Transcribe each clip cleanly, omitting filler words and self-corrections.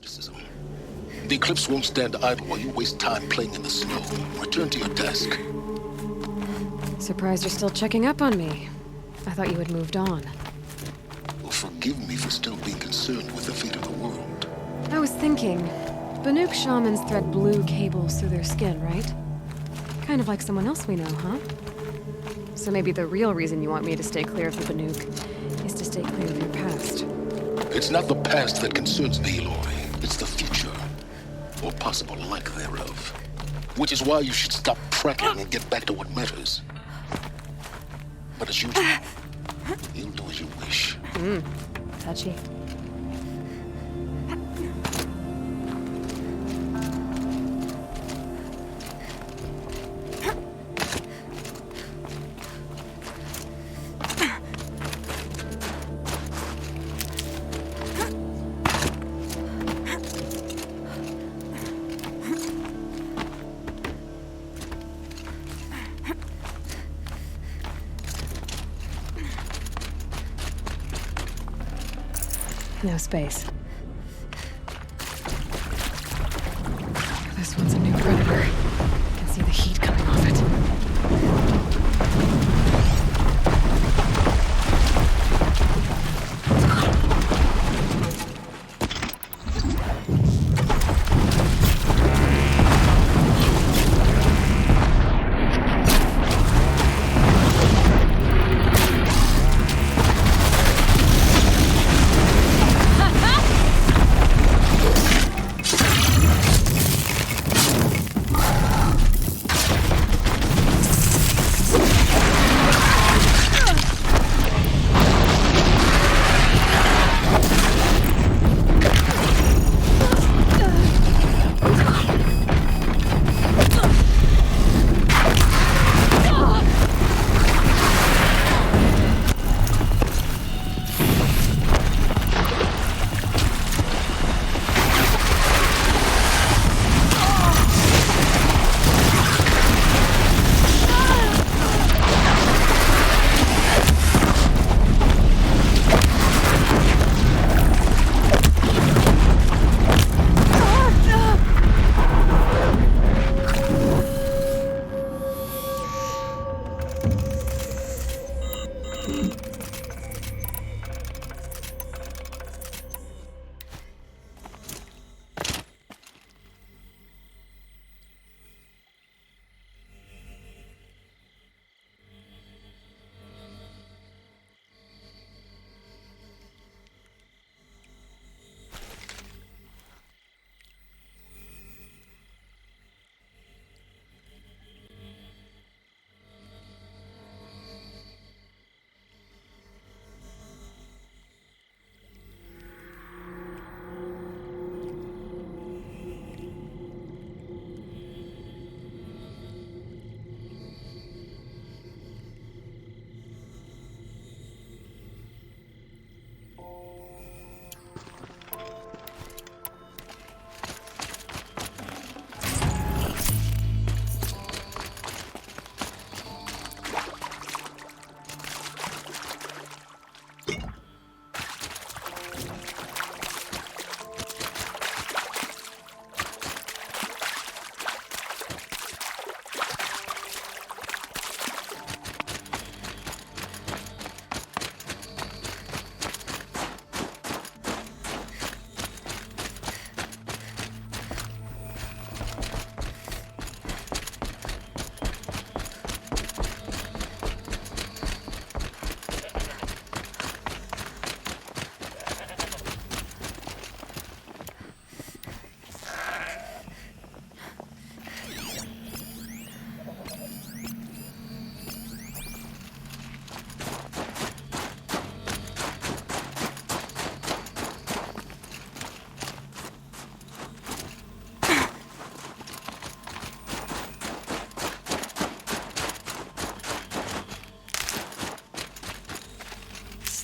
skepticism. The Eclipse won't stand idle while you waste time playing in the snow. Return to your desk. Surprised you're still checking up on me. I thought you had moved on. Well, forgive me for still being concerned with the fate of the world. I was thinking, Banuk shamans thread blue cables through their skin, right? Kind of like someone else we know, huh? So maybe the real reason you want me to stay clear of the Banuk is to stay clear of your past. It's not the past that concerns me, Aloy. It's the future. Or possible lack thereof. Which is why you should stop prattling and get back to what matters. But as usual, you'll do as you wish. Touchy. No space. This one's a new predator. I can see the heat coming off it.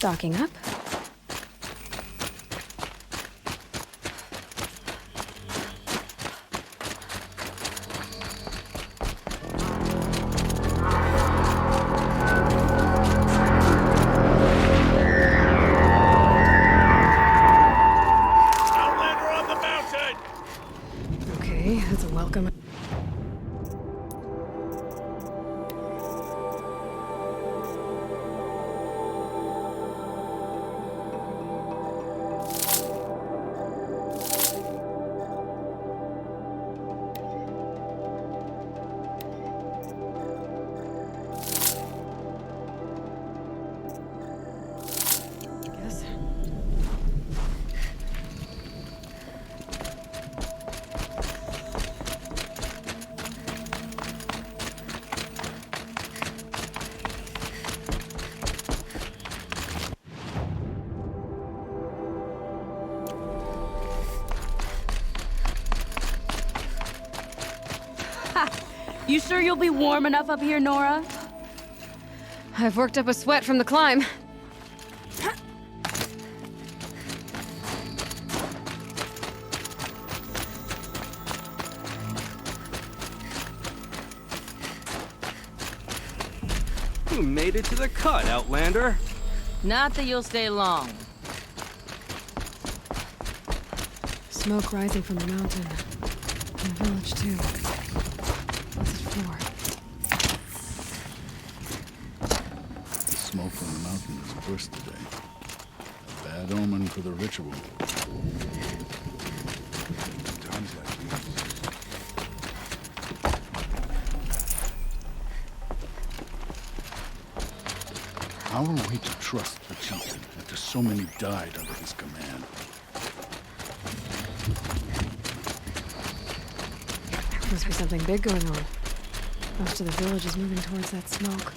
Stocking up. Outlander on the mountain! That's a welcome. Yes. You sure you'll be warm enough up here, Nora? I've worked up a sweat from the climb. You made it to the cut, Outlander. Not that you'll stay long. Smoke rising from the mountain. And the village, too. What's it for? The smoke from the mountain has burst today. A bad omen for the ritual. Times like these. How are we to trust the champion after so many died under his command? Must be something big going on. Most of the village is moving towards that smoke.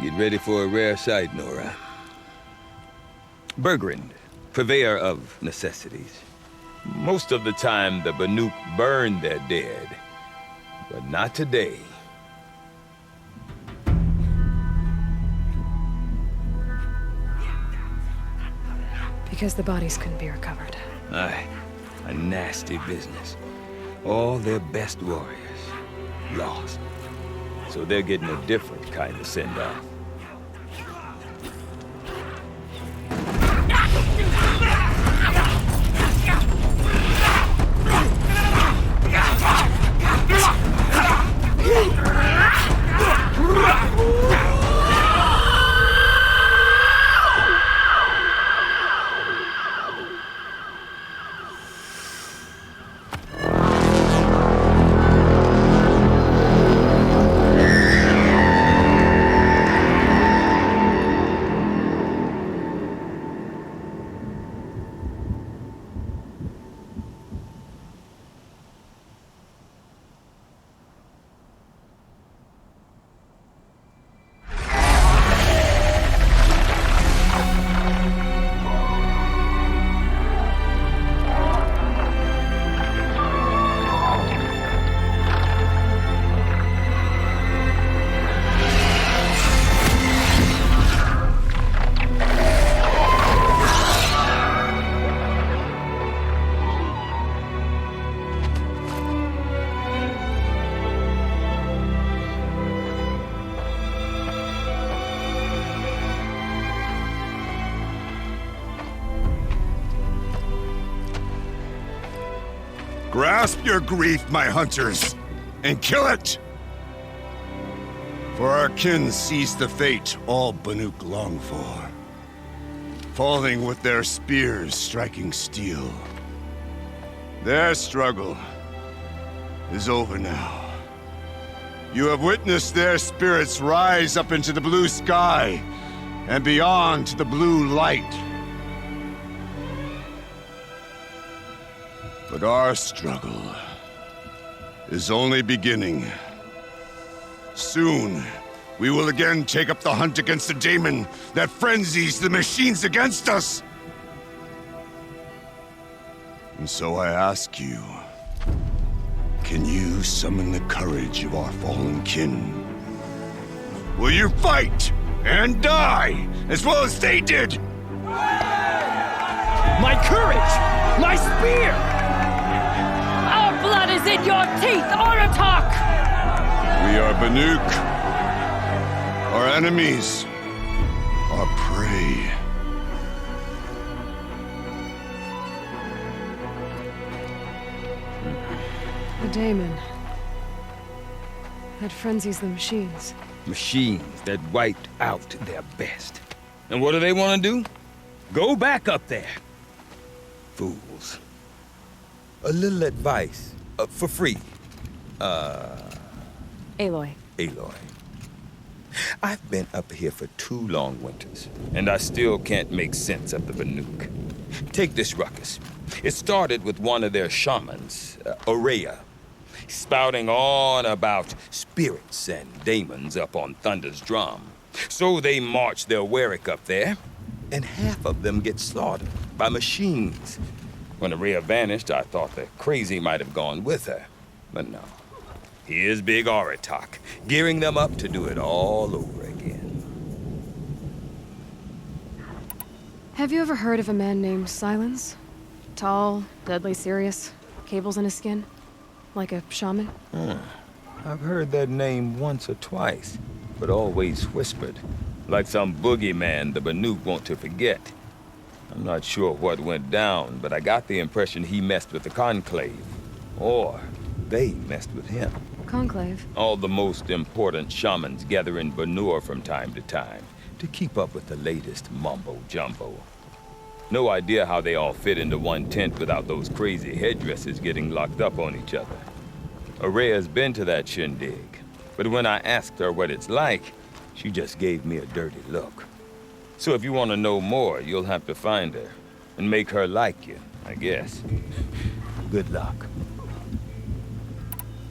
Get ready for a rare sight, Nora. Bergrand, purveyor of necessities. Most of the time, the Banuk burn their dead. But not today. Because the bodies couldn't be recovered. Aye, a nasty business. All their best warriors lost. So they're getting a different kind of send-off. Grasp your grief, my hunters, and kill it! For our kin sees the fate all Banuk long for. Falling with their spears striking steel. Their struggle is over now. You have witnessed their spirits rise up into the blue sky and beyond to the blue light. But our struggle is only beginning. Soon, we will again take up the hunt against the daemon that frenzies the machines against us. And so I ask you, can you summon the courage of our fallen kin? Will you fight and die as well as they did? My courage! My spear! blood is in your teeth, Aratak! We are Banuk. Our enemies are prey. The Daemon. That frenzies the machines. Machines that wiped out their best. And what do they want to do? Go back up there. Fools. A little advice, for free. Aloy. Aloy. I've been up here for 2 long winters, and I still can't make sense of the Banuk. Take this ruckus. It started with one of their shamans, Ourea, spouting on about spirits and daemons up on Thunder's drum. So they march their Warwick up there, and half of them get slaughtered by machines. When Ourea vanished, I thought the crazy might have gone with her, but no. Here's Big Aratak, gearing them up to do it all over again. Have you ever heard of a man named Silence? Tall, deadly serious, cables in his skin? Like a shaman? I've heard that name once or twice, but always whispered. Like some boogeyman the Banuk want to forget. I'm not sure what went down, but I got the impression he messed with the Conclave. Or they messed with him. Conclave? All the most important shamans gather in Banur from time to time to keep up with the latest mumbo-jumbo. No idea how they all fit into one tent without those crazy headdresses getting locked up on each other. Ourea's been to that shindig, but when I asked her what it's like, she just gave me a dirty look. So if you want to know more, you'll have to find her and make her like you, I guess. Good luck.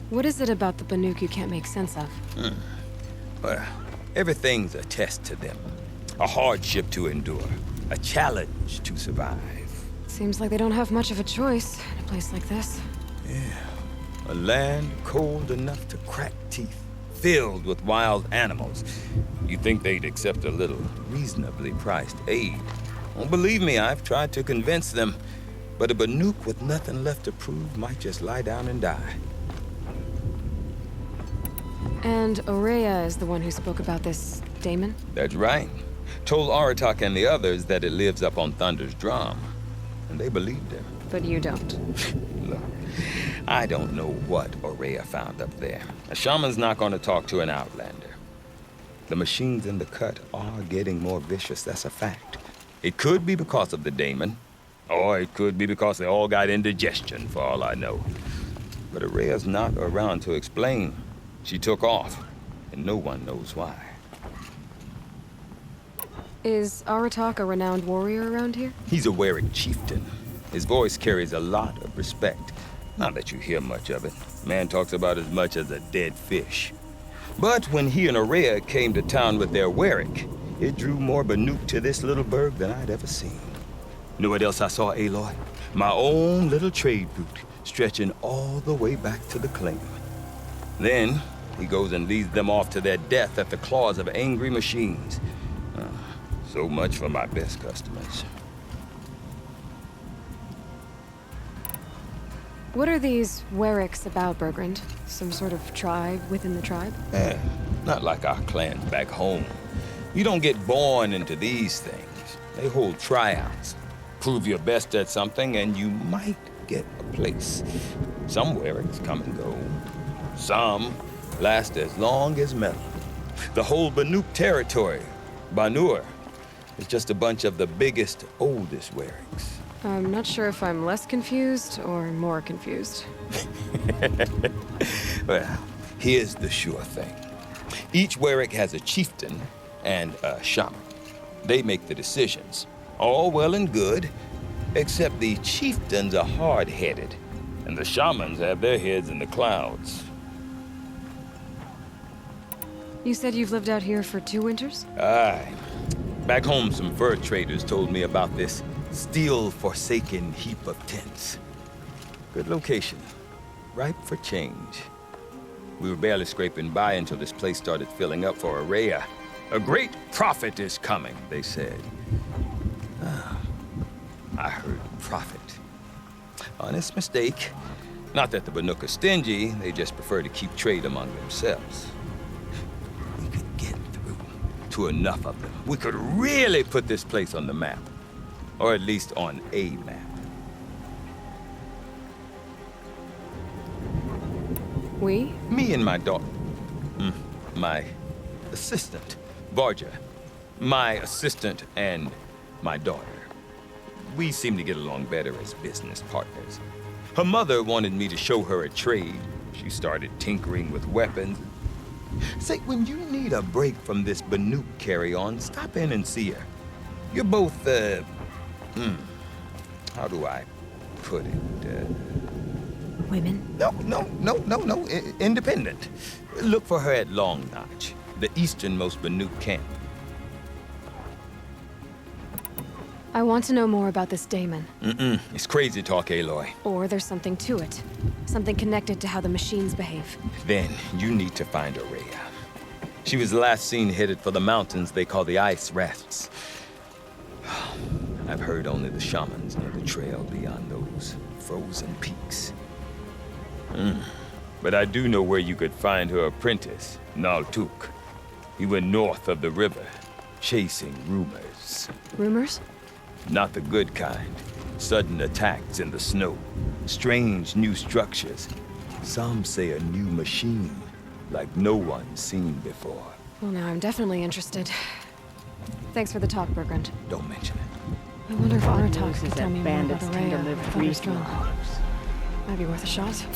What is it about the Banuk you can't make sense of? Well, everything's a test to them. A hardship to endure. A challenge to survive. Seems like they don't have much of a choice in a place like this. A land cold enough to crack teeth, filled with wild animals. You'd think they'd accept a little reasonably priced aid. Well, believe me, I've tried to convince them, but a Banuk with nothing left to prove might just lie down and die. And Ourea is the one who spoke about this daemon? That's right. Told Aratak and the others that it lives up on Thunder's drum. And they believed him. But you don't. Look, I don't know what Ourea found up there. A shaman's not going to talk to an outlander. The machines in the cut are getting more vicious, that's a fact. It could be because of the daemon, or it could be because they all got indigestion, for all I know. But Ourea's not around to explain. She took off, and no one knows why. Is Aratak a renowned warrior around here? He's a Warwick chieftain. His voice carries a lot of respect. Not that you hear much of it. Man talks about as much as a dead fish. But when he and Ourea came to town with their Warwick, it drew more Banuk to this little burg than I'd ever seen. Know what else I saw, Aloy? My own little trade route, stretching all the way back to the claim. Then, he goes and leads them off to their death at the claws of angry machines. So much for my best customers. What are these Warwicks about, Bergrand? Some sort of tribe within the tribe? Not like our clans back home. You don't get born into these things. They hold tryouts. Prove your best at something and you might get a place. Some Warwicks come and go. Some last as long as metal. The whole Banuk territory, Banur, is just a bunch of the biggest, oldest Warwicks. I'm not sure if I'm less confused or more confused. Well, here's the sure thing. Each Warwick has a chieftain and a shaman. They make the decisions. All well and good, except the chieftains are hard-headed, and the shamans have their heads in the clouds. You said you've lived out here for 2 winters? Aye. Back home, some fur traders told me about this steel-forsaken heap of tents. Good location. Ripe for change. We were barely scraping by until this place started filling up for Ourea. A great prophet is coming, they said. I heard prophet. Honest mistake. Not that the Banuk are stingy, they just prefer to keep trade among themselves. We could get through to enough of them. We could really put this place on the map. Or at least on a map. We? Me and my daughter. My assistant, Varja. My assistant and my daughter. We seem to get along better as business partners. Her mother wanted me to show her a trade. She started tinkering with weapons. Say, when you need a break from this Banuk carry-on, stop in and see her. You're both, how do I put it? Women? No. Independent. Look for her at Long Notch, the easternmost Banuk camp. I want to know more about this Daemon. It's crazy talk, Aloy. Or there's something to it. Something connected to how the machines behave. Then you need to find Aurea. She was last seen headed for the mountains they call the Ice Rafts. I've heard only the shamans know the trail beyond those frozen peaks. But I do know where you could find her apprentice, Naltuk. He went north of the river, chasing rumors. Rumors? Not the good kind. Sudden attacks in the snow. Strange new structures. Some say a new machine, like no one's seen before. Well, now I'm definitely interested. Thanks for the talk, Bergrand. Don't mention it. I wonder if Aratox Is could that tell me more about bandits tend to Aurea live or free Thunderstrong. Might be worth a shot.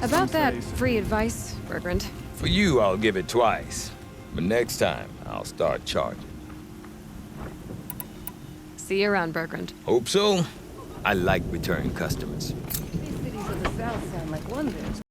About that free advice, Bergrand. For you, I'll give it twice. But next time, I'll start charging. See you around, Bergrand. Hope so. I like return customers. These cities of the south sound like wonders.